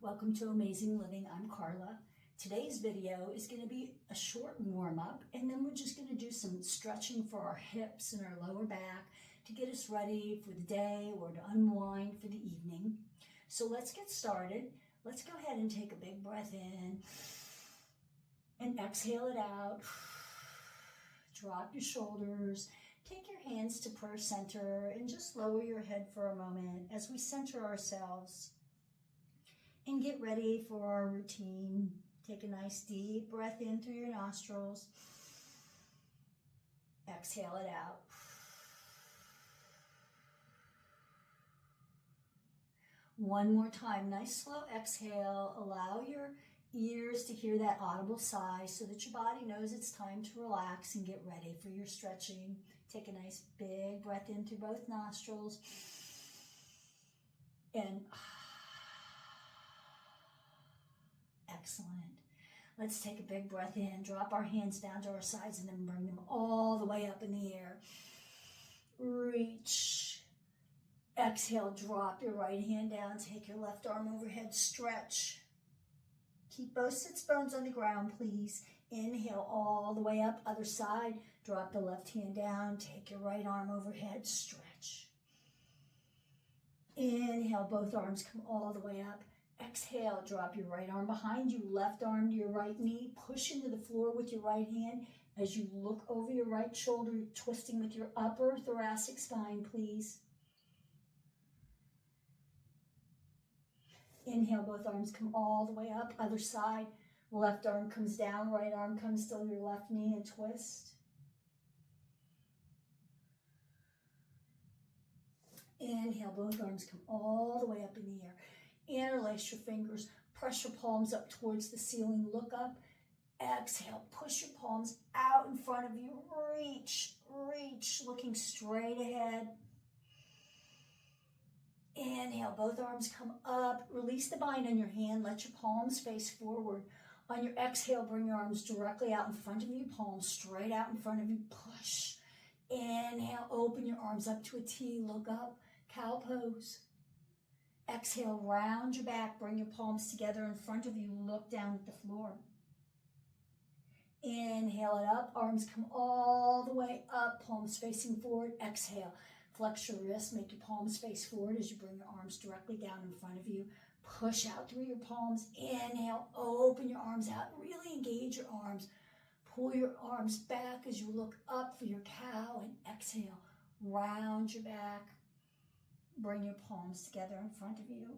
Welcome to Amazing Living. I'm Carla. Today's video is going to be a short warm-up, and then we're just going to do some stretching for our hips and our lower back to get us ready for the day or to unwind for the evening. So let's get started. Let's go ahead and take a big breath in and exhale it out. Drop your shoulders. Take your hands to prayer center and just lower your head for a moment as we center ourselves and get ready for our routine. Take a nice deep breath in through your nostrils. Exhale it out. One more time, nice slow exhale. Allow your ears to hear that audible sigh so that your body knows it's time to relax and get ready for your stretching. Take a nice big breath in through both nostrils and excellent. Let's take a big breath in, drop our hands down to our sides and then bring them all the way up in the air. Reach. Exhale, drop your right hand down, take your left arm overhead, stretch. Keep both sits bones on the ground, please. Inhale all the way up, other side. Drop the left hand down, take your right arm overhead, stretch. Inhale, both arms come all the way up. Exhale, drop your right arm behind you, left arm to your right knee. Push into the floor with your right hand as you look over your right shoulder, twisting with your upper thoracic spine, please. Inhale, both arms come all the way up, other side. Left arm comes down, right arm comes to your left knee and twist. Inhale, both arms come all the way up in the air. Interlace your fingers, press your palms up towards the ceiling, look up. Exhale, push your palms out in front of you. Reach, looking straight ahead. Inhale, both arms come up. Release the bind on your hand. Let your palms face forward. On your exhale, bring your arms directly out in front of you. Palms straight out in front of you. Push. Inhale, open your arms up to a T. Look up. Cow pose. Exhale, round your back. Bring your palms together in front of you. Look down at the floor. Inhale it up. Arms come all the way up. Palms facing forward. Exhale. Flex your wrists, make your palms face forward as you bring your arms directly down in front of you. Push out through your palms. Inhale, open your arms out. Really engage your arms. Pull your arms back as you look up for your cow. And exhale, round your back. Bring your palms together in front of you.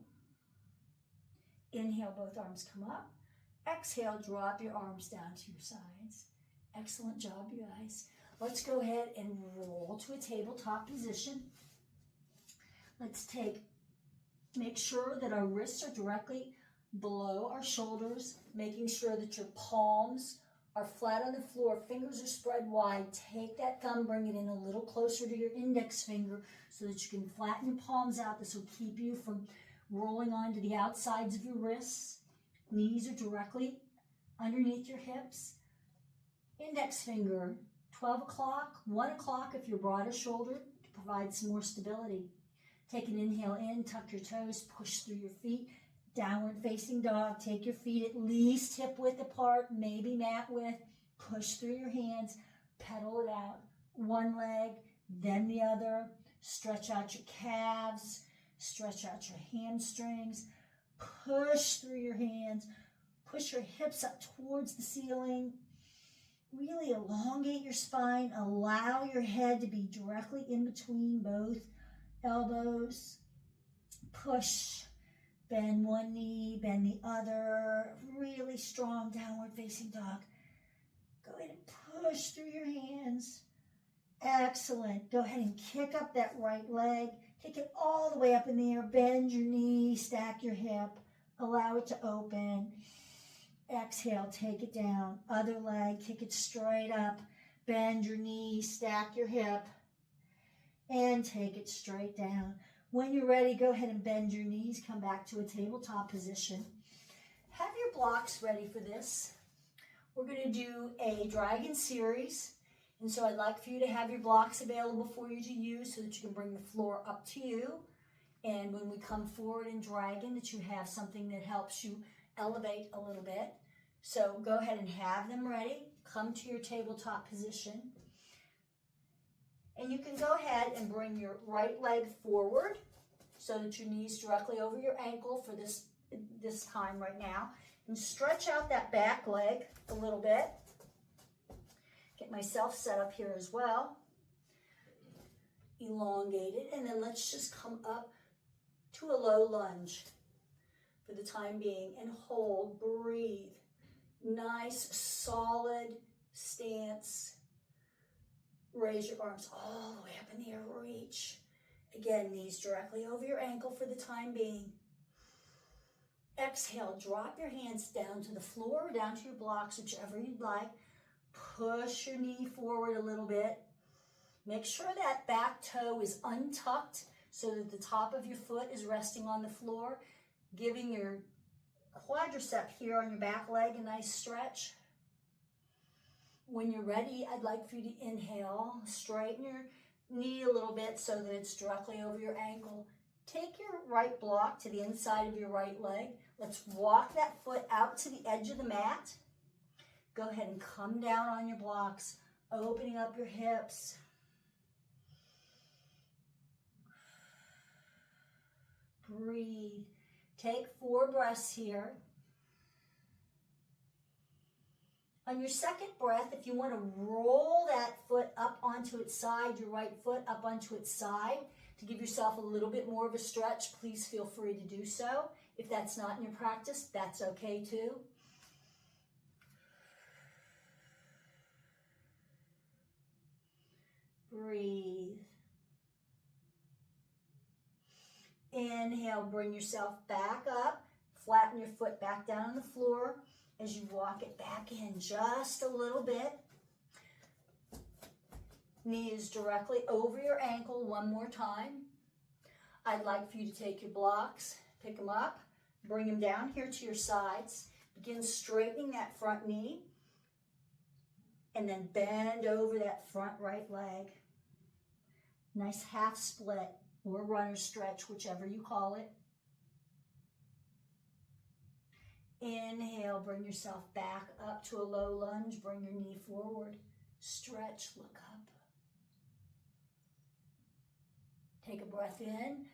Inhale, both arms come up. Exhale, drop your arms down to your sides. Excellent job, you guys. Let's go ahead and roll to a tabletop position. Let's make sure that our wrists are directly below our shoulders, making sure that your palms are flat on the floor, fingers are spread wide. Take that thumb, bring it in a little closer to your index finger so that you can flatten your palms out. This will keep you from rolling onto the outsides of your wrists. Knees are directly underneath your hips. Index finger 12 o'clock, 1 o'clock if you're broader shouldered to provide some more stability. Take an inhale in, tuck your toes, push through your feet. Downward facing dog, take your feet at least hip width apart, maybe mat width. Push through your hands, pedal it out. One leg, then the other. Stretch out your calves, stretch out your hamstrings. Push through your hands, push your hips up towards the ceiling. Really elongate your spine. Allow your head to be directly in between both elbows. Push. Bend one knee, bend the other. Really strong downward facing dog. Go ahead and push through your hands. Excellent. Go ahead and kick up that right leg. Kick it all the way up in the air. Bend your knee, stack your hip. Allow it to open. Exhale, take it down. Other leg, kick it straight up. Bend your knee, stack your hip, and take it straight down. When you're ready, go ahead and bend your knees. Come back to a tabletop position. Have your blocks ready for this. We're going to do a dragon series. And so I'd like for you to have your blocks available for you to use so that you can bring the floor up to you. And when we come forward in dragon, that you have something that helps you elevate a little bit. So go ahead and have them ready. Come to your tabletop position. And you can go ahead and bring your right leg forward so that your knee's directly over your ankle for this time right now. And stretch out that back leg a little bit. Get myself set up here as well. Elongated. And then let's just come up to a low lunge for the time being. And hold, breathe. Nice, solid stance. Raise your arms all the way up in the air. Reach. Again, knees directly over your ankle for the time being. Exhale, drop your hands down to the floor, down to your blocks, whichever you'd like. Push your knee forward a little bit. Make sure that back toe is untucked so that the top of your foot is resting on the floor, giving your quadricep here on your back leg a nice stretch. When you're ready, I'd like for you to inhale, straighten your knee a little bit so that it's directly over your ankle. Take your right block to the inside of your right leg. Let's walk that foot out to the edge of the mat. Go ahead and come down on your blocks, opening up your hips. Breathe. Take 4 breaths here. On your second breath, if you want to roll that foot up onto its side, your right foot up onto its side, to give yourself a little bit more of a stretch, please feel free to do so. If that's not in your practice, that's okay too. Breathe. Inhale, bring yourself back up. Flatten your foot back down on the floor as you walk it back in just a little bit. Knee is directly over your ankle one more time. I'd like for you to take your blocks, pick them up, bring them down here to your sides. Begin straightening that front knee. And then bend over that front right leg. Nice half split or runner stretch, whichever you call it. Inhale, bring yourself back up to a low lunge. Bring your knee forward. Stretch, look up. Take a breath in.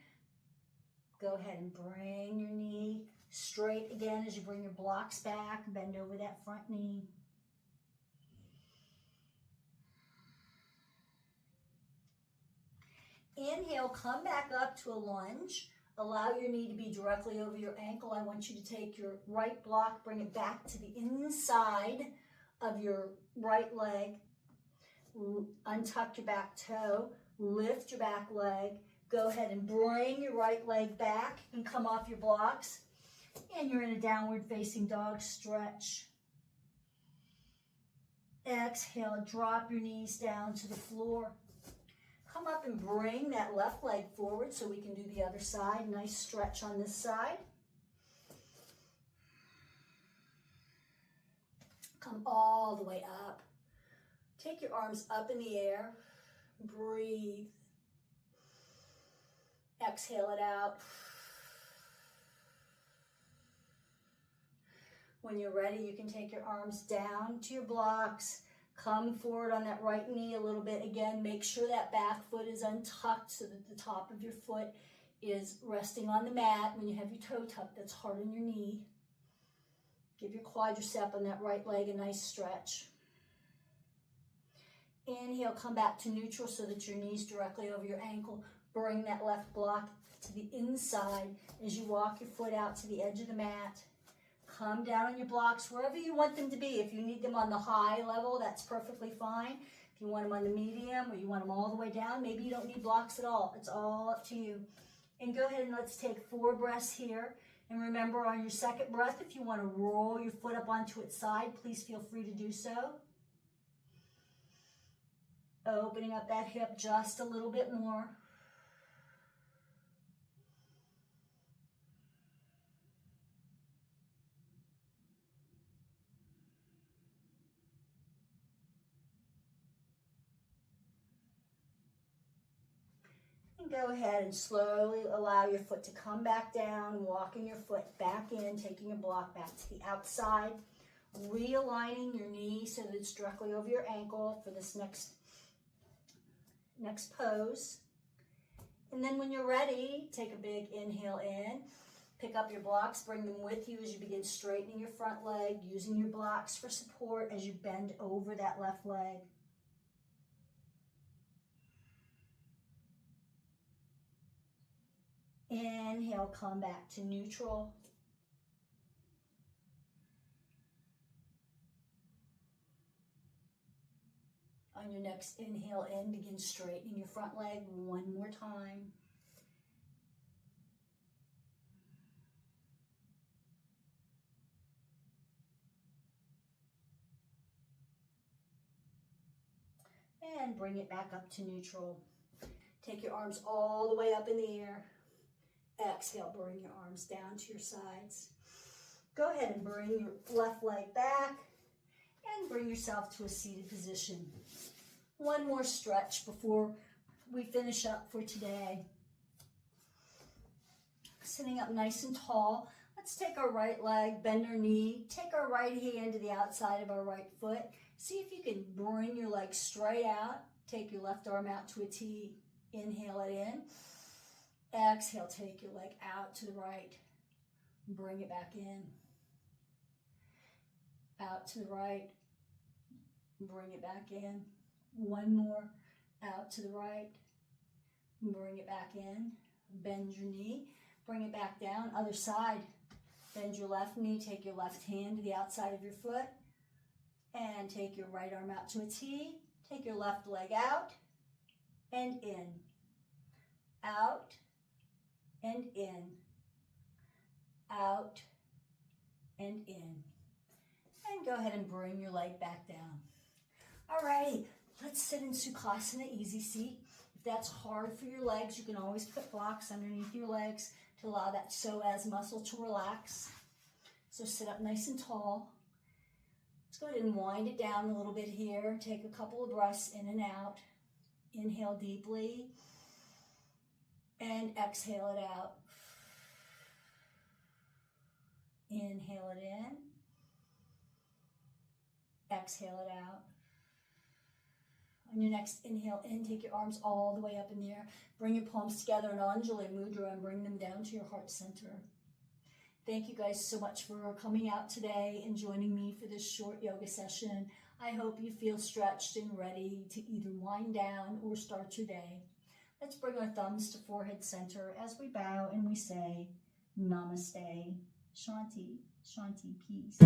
Go ahead and bring your knee straight again as you bring your blocks back. Bend over that front knee. Inhale, come back up to a lunge. Allow your knee to be directly over your ankle. I want you to take your right block, bring it back to the inside of your right leg. Untuck your back toe. Lift your back leg. Go ahead and bring your right leg back and come off your blocks. And you're in a downward facing dog stretch. Exhale, drop your knees down to the floor. Come up and bring that left leg forward so we can do the other side. Nice stretch on this side. Come all the way up. Take your arms up in the air. Breathe. Exhale it out. When you're ready, you can take your arms down to your blocks. Come forward on that right knee a little bit. Again, make sure that back foot is untucked so that the top of your foot is resting on the mat. When you have your toe tucked, that's hard on your knee. Give your quadricep on that right leg a nice stretch. Inhale, come back to neutral so that your knee's directly over your ankle. Bring that left block to the inside as you walk your foot out to the edge of the mat. Come down on your blocks wherever you want them to be. If you need them on the high level, that's perfectly fine. If you want them on the medium or you want them all the way down, maybe you don't need blocks at all. It's all up to you. And go ahead and let's take 4 breaths here. And remember, on your second breath, if you want to roll your foot up onto its side, please feel free to do so. Opening up that hip just a little bit more. And go ahead and slowly allow your foot to come back down, walking your foot back in, taking your block back to the outside, realigning your knee so that it's directly over your ankle for this next pose. And then when you're ready, take a big inhale in, pick up your blocks, bring them with you as you begin straightening your front leg, using your blocks for support as you bend over that left leg. Inhale, come back to neutral. On your next inhale in, begin straightening your front leg one more time. And bring it back up to neutral. Take your arms all the way up in the air. Exhale, bring your arms down to your sides. Go ahead and bring your left leg back and bring yourself to a seated position. One more stretch before we finish up for today. Sitting up nice and tall. Let's take our right leg, bend our knee, take our right hand to the outside of our right foot. See if you can bring your leg straight out. Take your left arm out to a T. Inhale it in. Exhale, take your leg out to the right. Bring it back in. Out to the right. Bring it back in. One more. Out to the right. Bring it back in. Bend your knee. Bring it back down. Other side. Bend your left knee. Take your left hand to the outside of your foot. And take your right arm out to a T. Take your left leg out and in. Out and in. Out and in. And go ahead and bring your leg back down. All right, let's sit in Sukhasana, easy seat. If that's hard for your legs, you can always put blocks underneath your legs to allow that psoas muscle to relax. So sit up nice and tall. Let's go ahead and wind it down a little bit here. Take a couple of breaths in and out. Inhale deeply and exhale it out. Inhale it in. Exhale it out. On your next inhale in, take your arms all the way up in the air. Bring your palms together in Anjali Mudra and bring them down to your heart center. Thank you guys so much for coming out today and joining me for this short yoga session. I hope you feel stretched and ready to either wind down or start your day. Let's bring our thumbs to forehead center as we bow and we say, Namaste, Shanti, Shanti, peace.